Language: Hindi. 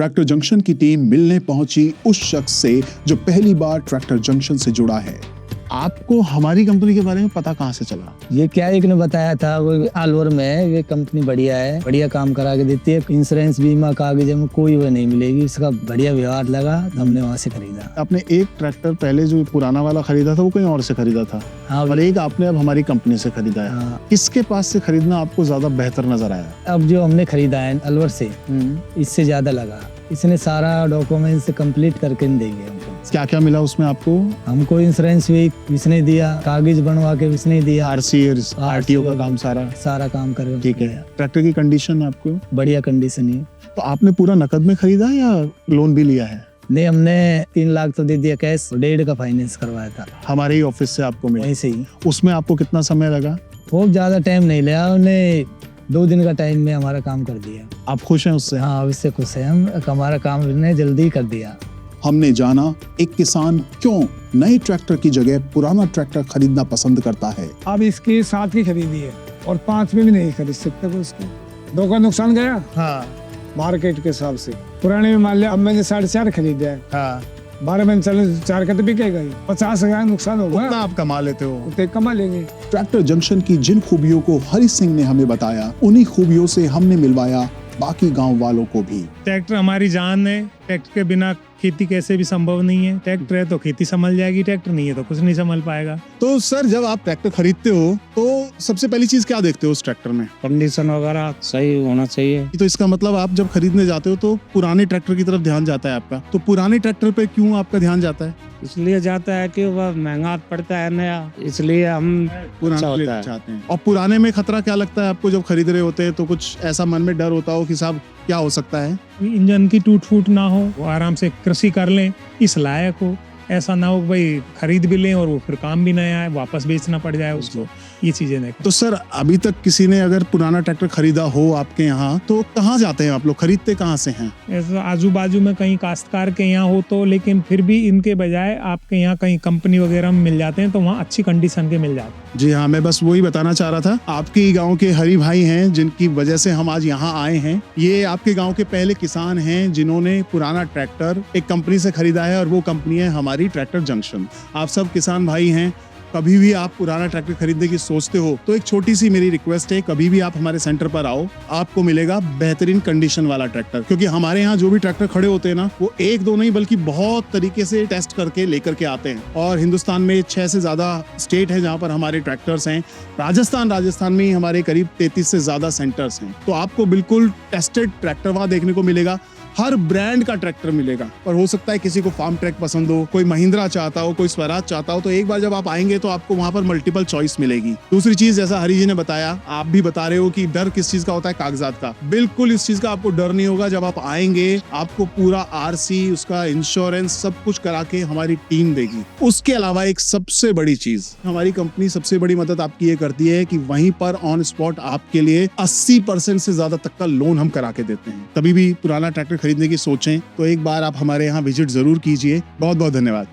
ट्रैक्टर जंक्शन की टीम मिलने पहुंची उस शख्स से जो पहली बार ट्रैक्टर जंक्शन से जुड़ा है। आपको हमारी कंपनी के बारे में पता कहां से चला? ये क्या एक ने बताया था, वो अलवर में है, ये कंपनी बढ़िया है, बढ़िया काम करा के देती है, इंश्योरेंस बीमा कागज में कोई वो नहीं मिलेगी, इसका बढ़िया व्यवहार लगा तो हमने वहाँ से खरीदा। आपने एक ट्रैक्टर पहले जो पुराना वाला खरीदा था वो कहीं और से खरीदा था, हाँ, और एक आपने अब हमारी कंपनी से खरीदा है। हाँ। किसके पास से खरीदना आपको ज्यादा बेहतर नजर आया? अब जो हमने खरीदा है अलवर से, इससे ज्यादा लगा, इसने सारा डॉक्यूमेंट्स कंप्लीट करके देंगे हमको। क्या क्या मिला उसमें आपको? हमको इंश्योरेंस भी इसने दिया, कागज बनवा के इसने दिया, आरटीओ का काम सारा काम कर। ठीक है। ट्रैक्टर की कंडीशन आपको बढ़िया कंडीशन है। तो आपने पूरा नकद में खरीदा या लोन भी लिया है? नहीं, हमने 3 लाख तो दे दिया कैश, 1.5 का फाइनेंस करवाया था हमारे ही ऑफिस से आपको मिला? वहीं से ही। उसमें आपको कितना समय लगा? बहुत ज्यादा टाइम नहीं लिया, उन्हें 2 दिन का टाइम में हमारा काम कर दिया। आप खुश हैं उससे? हाँ, उससे खुश है हम, हमारा काम उसने जल्दी कर दिया। हमने जाना एक किसान क्यों नए ट्रैक्टर की जगह पुराना ट्रैक्टर खरीदना पसंद करता है। अब इसकी 7 की खरीदी है और 5 में भी नहीं खरीद सकते कोई इसको। 2 का नुकसान गया हाँ, मार्केट के हिसाब से। पुराने में मान लिया अब मैंने 4.5 खरीदा है, हाँ। 12 में चले 4 का तो बिकेगा ही, 50,000 नुकसान होगा। उतना आप कमा लेते हो? उतने कमा लेंगे। ट्रैक्टर जंक्शन की जिन खूबियों को हरि सिंह ने हमें बताया, उन्हीं खूबियों से हमने मिलवाया बाकी गांव वालों को भी। ट्रैक्टर हमारी जान है, ट्रैक्टर के बिना खेती कैसे भी संभव नहीं है। ट्रैक्टर है तो खेती संभल जाएगी, ट्रैक्टर नहीं है तो कुछ नहीं संभल पाएगा। तो सर, जब आप ट्रैक्टर खरीदते हो तो सबसे पहली चीज क्या देखते हो उस ट्रैक्टर में? कंडीशन वगैरह सही होना चाहिए। तो इसका मतलब आप जब खरीदने जाते हो तो पुराने ट्रैक्टर की तरफ ध्यान जाता है आपका। तो पुराने ट्रैक्टर पे क्यों आपका ध्यान जाता है? इसलिए जाता है कि वह महंगा पड़ता है नया, इसलिए हम अच्छा होता है। चाहते हैं। और पुराने में खतरा क्या लगता है आपको जब खरीद रहे होते हैं? तो कुछ ऐसा मन में डर होता हो कि साहब क्या हो सकता है? इंजन की टूट फूट ना हो, वो आराम से कृषि कर लें, इस लायक हो। ऐसा ना हो भाई खरीद भी लें और वो फिर काम भी ना आए, वापस बेचना पड़ जाए उसको। ये चीजें देखें। तो सर, अभी तक किसी ने अगर पुराना ट्रैक्टर खरीदा हो आपके यहाँ, तो कहाँ जाते हैं आप लोग? खरीदते कहाँ से हैं? ऐसा आजू बाजू में कहीं काश्तकार के यहाँ हो तो, लेकिन फिर भी इनके बजाय आपके यहाँ कहीं कंपनी वगैरह में मिल जाते हैं तो वहाँ अच्छी कंडीशन के मिल जाते हैं। जी हाँ, मैं बस वही बताना चाह रहा था। आपके ही गांव के हरि भाई हैं जिनकी वजह से हम आज यहाँ आए हैं। ये आपके गांव के पहले किसान हैं जिन्होंने पुराना ट्रैक्टर एक कंपनी से खरीदा है, और वो कंपनी है हमारी ट्रैक्टर जंक्शन। आप सब किसान भाई हैं, कभी भी आप पुराना ट्रैक्टर खरीदने की सोचते हो तो एक छोटी सी मेरी रिक्वेस्ट है, कभी भी आप हमारे सेंटर पर आओ, आपको मिलेगा बेहतरीन कंडीशन वाला ट्रैक्टर। क्योंकि हमारे यहाँ जो भी ट्रैक्टर खड़े होते हैं ना, वो 1-2 नहीं बल्कि बहुत तरीके से टेस्ट करके लेकर के आते हैं। और हिंदुस्तान में 6 से ज्यादा स्टेट है जहाँ पर हमारे ट्रैक्टर्स हैं। राजस्थान में ही हमारे करीब 33 से ज्यादा सेंटर्स हैं। तो आपको बिल्कुल टेस्टेड ट्रैक्टर वहाँ देखने को मिलेगा। हर ब्रांड का ट्रैक्टर मिलेगा। और हो सकता है किसी को फार्म ट्रैक पसंद हो, कोई महिंद्रा चाहता हो, कोई स्वराज चाहता हो, तो एक बार जब आप आएंगे तो आपको वहां पर मल्टीपल चॉइस मिलेगी। दूसरी चीज, जैसा हरि जी ने बताया, आप भी बता रहे हो कि डर किस चीज का होता है? कागजात का। बिल्कुल इस चीज का आपको डर नहीं होगा। जब आप आएंगे आपको पूरा आरसी, उसका इंश्योरेंस सब कुछ करा के हमारी टीम देगी। उसके अलावा एक सबसे बड़ी चीज, हमारी कंपनी सबसे बड़ी मदद आपकी ये करती है कि वहीं पर ऑन स्पॉट आपके लिए 80% से ज्यादा तक का लोन हम करा के देते हैं। कभी भी पुराना ट्रैक्टर खरीदने की सोचें तो एक बार आप हमारे यहाँ विजिट जरूर कीजिए। बहुत बहुत धन्यवाद।